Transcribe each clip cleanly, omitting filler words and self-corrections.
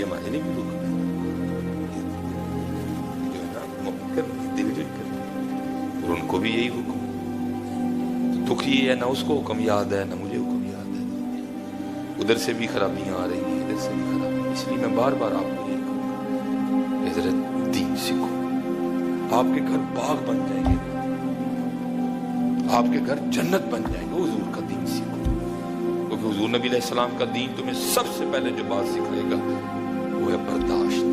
یہ ہمارے لیے بھی حکم ہے جو ہے نا محبت دل جل کر، اور ان کو بھی یہی حکم ہے۔ دکھ یہ ہے نہ اس کو حکم یاد ہے نہ مجھے حکم یاد ہے، ادھر سے بھی خرابیاں آ رہی ہیں ادھر سے بھی خرابیاں، اس لیے میں بار بار آپ کو یہی کہوں گا کہ حضرت دین سیکھو، آپ کے گھر باغ بن جائیں گے، آپ کے گھر جنت بن جائیں گے، حضور کا دین سیکھو، کیونکہ حضور نبی علیہ السلام کا دین تمہیں سب سے پہلے جو بات سکھائے گا وہ ہے برداشت۔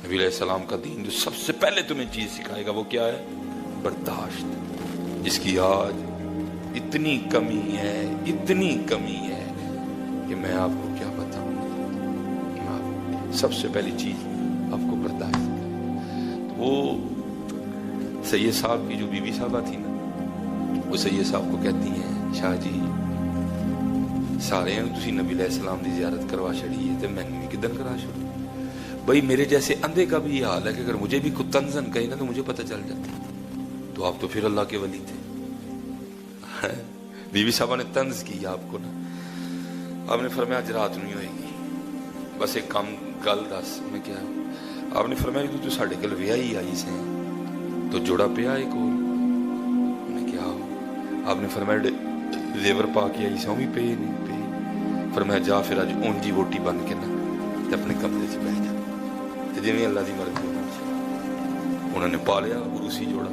نبی علیہ السلام کا دین جو سب سے پہلے تمہیں چیز سکھائے گا وہ کیا ہے؟ برداشت، جس کی آج اتنی کمی ہے کہ میں آپ کو کیا بتاؤں۔ سب سے پہلی چیز آپ کو برداشت کریں۔ تو وہ سید صاحب کی جو بی بی صاحبہ تھی نا، وہ سید صاحب کو کہتی ہیں شاہ جی سارے تسی نبی علیہ السلام دی زیارت کروا چھڑی ہے تے میں نے کدن کرا چھڑی؟ بھائی میرے جیسے اندھے کا بھی یہ حال ہے کہ اگر مجھے بھی کوئی تنزن کہے نا تو مجھے پتہ چل جاتا، تو آپ تو پھر اللہ کے ولی تھے۔ بی بی صاحبہ نے طنز کی آپ کو نا، آپ نے فرمایا آج رات نہیں ہوئے گی، بس ایک کام گل دس۔ میں کیا؟ آپ نے فرمایا کہ تو ساڈے کل ویاہی آئی سے تو جوڑا پیا ایک اور۔ میں کیا ہو؟ آپ نے فرمایا زیور پا کے آئی سے وہ بھی پے نہیں پے۔ فرمایا جا پھر اج اونجی ووٹی بن کے نا تے اپنے کمرے سے بیٹھ جا تے جویں اللہ دی مرضی ہونی۔ انہوں نے پا لیا عروسی جوڑا،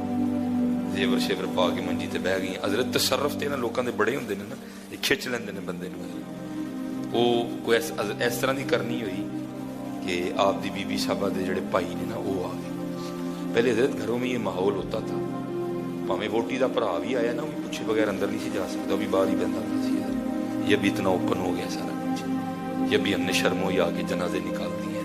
زیور شیور پا کے منجی تے بیٹھ گئی۔ حضرت تصرف تے نا لوکاں دے بڑے ہوندے نے نا، یہ کھچ لیندے نے بندے نوں۔ وہ کوئی اس طرح دی کرنی ہوئی کہ آپ دی بی بی صاحبہ دے جڑے بھائی نے نا وہ آ گئے۔ پہلے حضرت گھروں میں یہ ماحول ہوتا تھا، پاویں ووٹی دا بھرا بھی آیا نا، وہ پوچھے بغیر اندر نہیں سی جا سکتا، وہ بھی باہر ہی بہتا تھا۔ یہ بھی اتنا اوپن ہو گیا سارا کچھ، یہ بھی ہم نے شرم ہوئی آ کے جنازے نکال دیے۔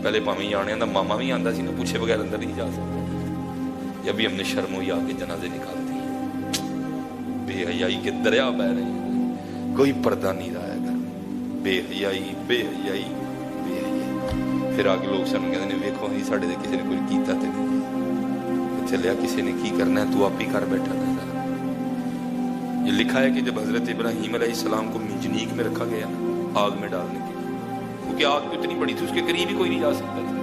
پہلے پاویں آنے دا ماما بھی آندا سی نا، پوچھے بغیر اندر نہیں جا سکتا، یہ بھی ہم نے شرم ہوئی آ کے جنازے نکال دیے۔ بے حیائی کے دریا بہ رہے ہیں، کوئی پردہ نہیں رہا ہے گھر میں، بے حیائی بے حیائی بے حیائی۔ پھر آگے لوگ سن کہتے ہیں ویکھو ہی ساڈے تے کسی نے کچھ کیتا تے نہیں، چلیا کسی نے کی کرنا ہے، تو آپ ہی کر بیٹھا ہے۔ یہ لکھا ہے کہ جب حضرت ابراہیم علیہ السلام کو منجنیق میں رکھا گیا نا آگ میں ڈالنے کے لیے، کیونکہ آگ اتنی بڑی تھی اس کے قریب ہی کوئی نہیں جا سکتا تھا،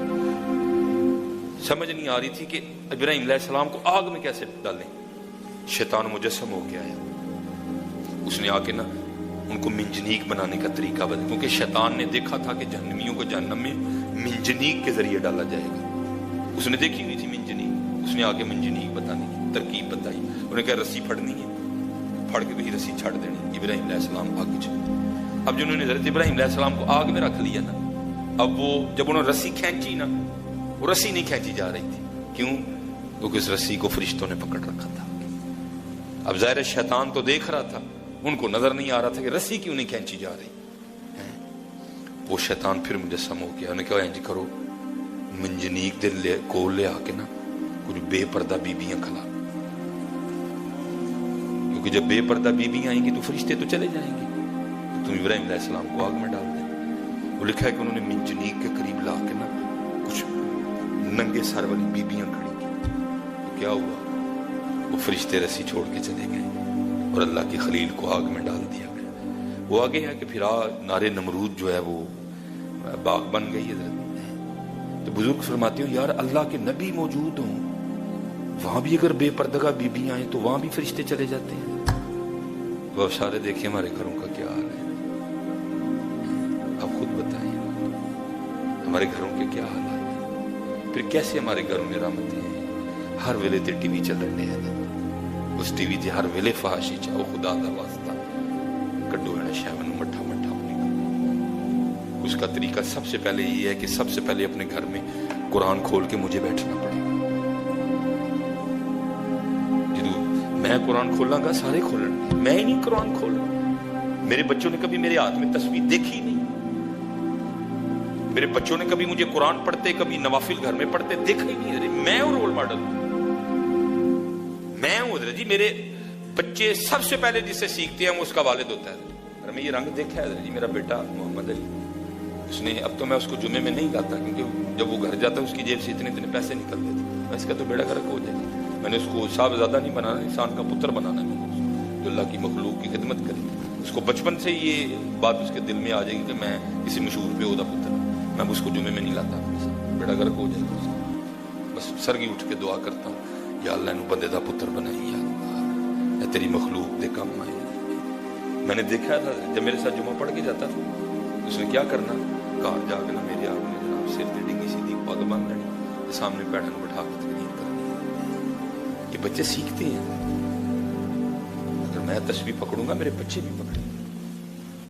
سمجھ نہیں آ رہی تھی کہ ابراہیم علیہ السلام کو آگ میں کیسے ڈالیں۔ شیطان مجسم ہو کے آیا، اس نے آ کے نا ان کو منجنیق بنانے کا طریقہ بدلا، کیونکہ شیطان نے دیکھا تھا کہ جہنمیوں کو جہنم میں منجنیق کے ذریعے ڈالا جائے گا، اس نے دیکھی ہوئی تھی منجنیق، اس نے آ کے منجنیق بتانے کی ترکیب بتائی۔ انہوں نے کہا رسی پھڑنی ہے، پھڑ کے بھی رسی چھڑ دینی، ابراہیم علیہ السلام آگ چ۔ اب جنہوں نے حضرت ابراہیم علیہ السلام کو آگ میں رکھ لیا نا، اب وہ جب انہوں نے رسی کھینچی نا، وہ رسی نہیں کھینچی جا رہی تھی، کیوں؟ کیونکہ اس رسی کو فرشتوں نے پکڑ رکھا تھا۔ اب ظاہر شیطان تو دیکھ رہا تھا، ان کو نظر نہیں آ رہا تھا کہ رسی کیوں نہیں کھینچی جا رہی۔ وہ شیطان پھر مجسم ہو گیا، انہوں نے کہا انج کرو منجنیق دے کول لے آ کے نا کچھ بے پردہ بیبیاں کھلا، کیونکہ جب بے پردہ بیبیاں آئیں گی تو فرشتے تو چلے جائیں گے، تو تم ابراہیم علیہ السلام کو آگ میں ڈال دیں۔ وہ لکھا ہے کہ انہوں نے منجنیق کے قریب لا کے نا کچھ ننگے سر والی بیبیاں کھڑی کی، تو کیا ہوا؟ وہ فرشتے رسی چھوڑ کے چلے گئے اور اللہ کے خلیل کو آگ میں ڈال دیا گیا۔ وہ آگے ہے کہ پھر نارے نمرود جو ہے وہ باغ بن گئی حضرت۔ تو بزرگ فرماتے ہو یار اللہ کے نبی موجود ہوں، وہاں بھی اگر بے پردگاہ بیبیاں آئیں تو وہاں بھی فرشتے چلے جاتے ہیں۔ وہ سارے دیکھیں ہمارے گھروں کا کیا حال ہے، آپ خود بتائیں ہمارے گھروں کے کیا حالات ہیں، پھر کیسے ہمارے گھروں میں رحمتیں ہیں۔ ہر ویلے تے ٹی وی چل رہے ہیں، اس ٹی وی تے ہر ویلے فحاشی چاہو، خدا دا واسطہ کڈو ہے شہون مٹھا مٹھا اپنی۔ اس کا طریقہ سب سے پہلے یہ ہے کہ سب سے پہلے اپنے گھر میں قرآن کھول کے مجھے بیٹھنا پڑے گا۔ میں قرآن کھولاں گا سارے کھولیں گے، میں ہی نہیں قرآن کھولا۔ میرے بچوں نے کبھی میرے ہاتھ میں تصویر دیکھی نہیں، میرے بچوں نے کبھی مجھے قرآن پڑھتے، کبھی نوافل گھر میں پڑھتے دیکھا ہی نہیں۔ میں ہوں رول ماڈل، میں ہوں حضرت جی۔ میرے بچے سب سے پہلے جس سے سیکھتے ہیں وہ اس کا والد ہوتا ہے۔ اور میں یہ رنگ دیکھا ہے حضرت جی، میرا بیٹا محمد علی، اس نے اب تو میں اس کو جمعے میں نہیں لاتا کیونکہ جب وہ گھر جاتا ہے اس کی جیب سے اتنے اتنے پیسے نکلتے تھے، اس کا تو بیڑا گرک ہو جائے گا۔ میں نے اس کو صاحب زیادہ نہیں بنانا، انسان کا پتر بنانا ہے، جو اللہ کی مخلوق کی خدمت کرے۔ اس کو بچپن سے یہ بات اس کے دل میں آ جائے گی کہ میں کسی مشہور پیو دا پتر ہوں، میں اس کو جمعے میں نہیں لاتا اپنے ساتھ، بیڑا گرک ہو جائے گا۔ بس سر کی اٹھ کے دعا کرتا ہوں، یا اللہ انہوں بندے دا پتر بنائی، یا اللہ اے تیری مخلوق دے کام آئے۔ میں نے دیکھا تھا جب میرے ساتھ جمعہ پڑھ کے جاتا تھا، اس نے کیا کرنا، گھر جا کے نا میرے آپ نے جناب سر تے ڈنگی سی دی پگ باندھ لینی، سامنے پیڑوں کو بٹھا کے تقریر کرنی۔ یہ بچے سیکھتے ہیں، اگر میں تسبیح پکڑوں گا میرے بچے بھی پکڑیں گے۔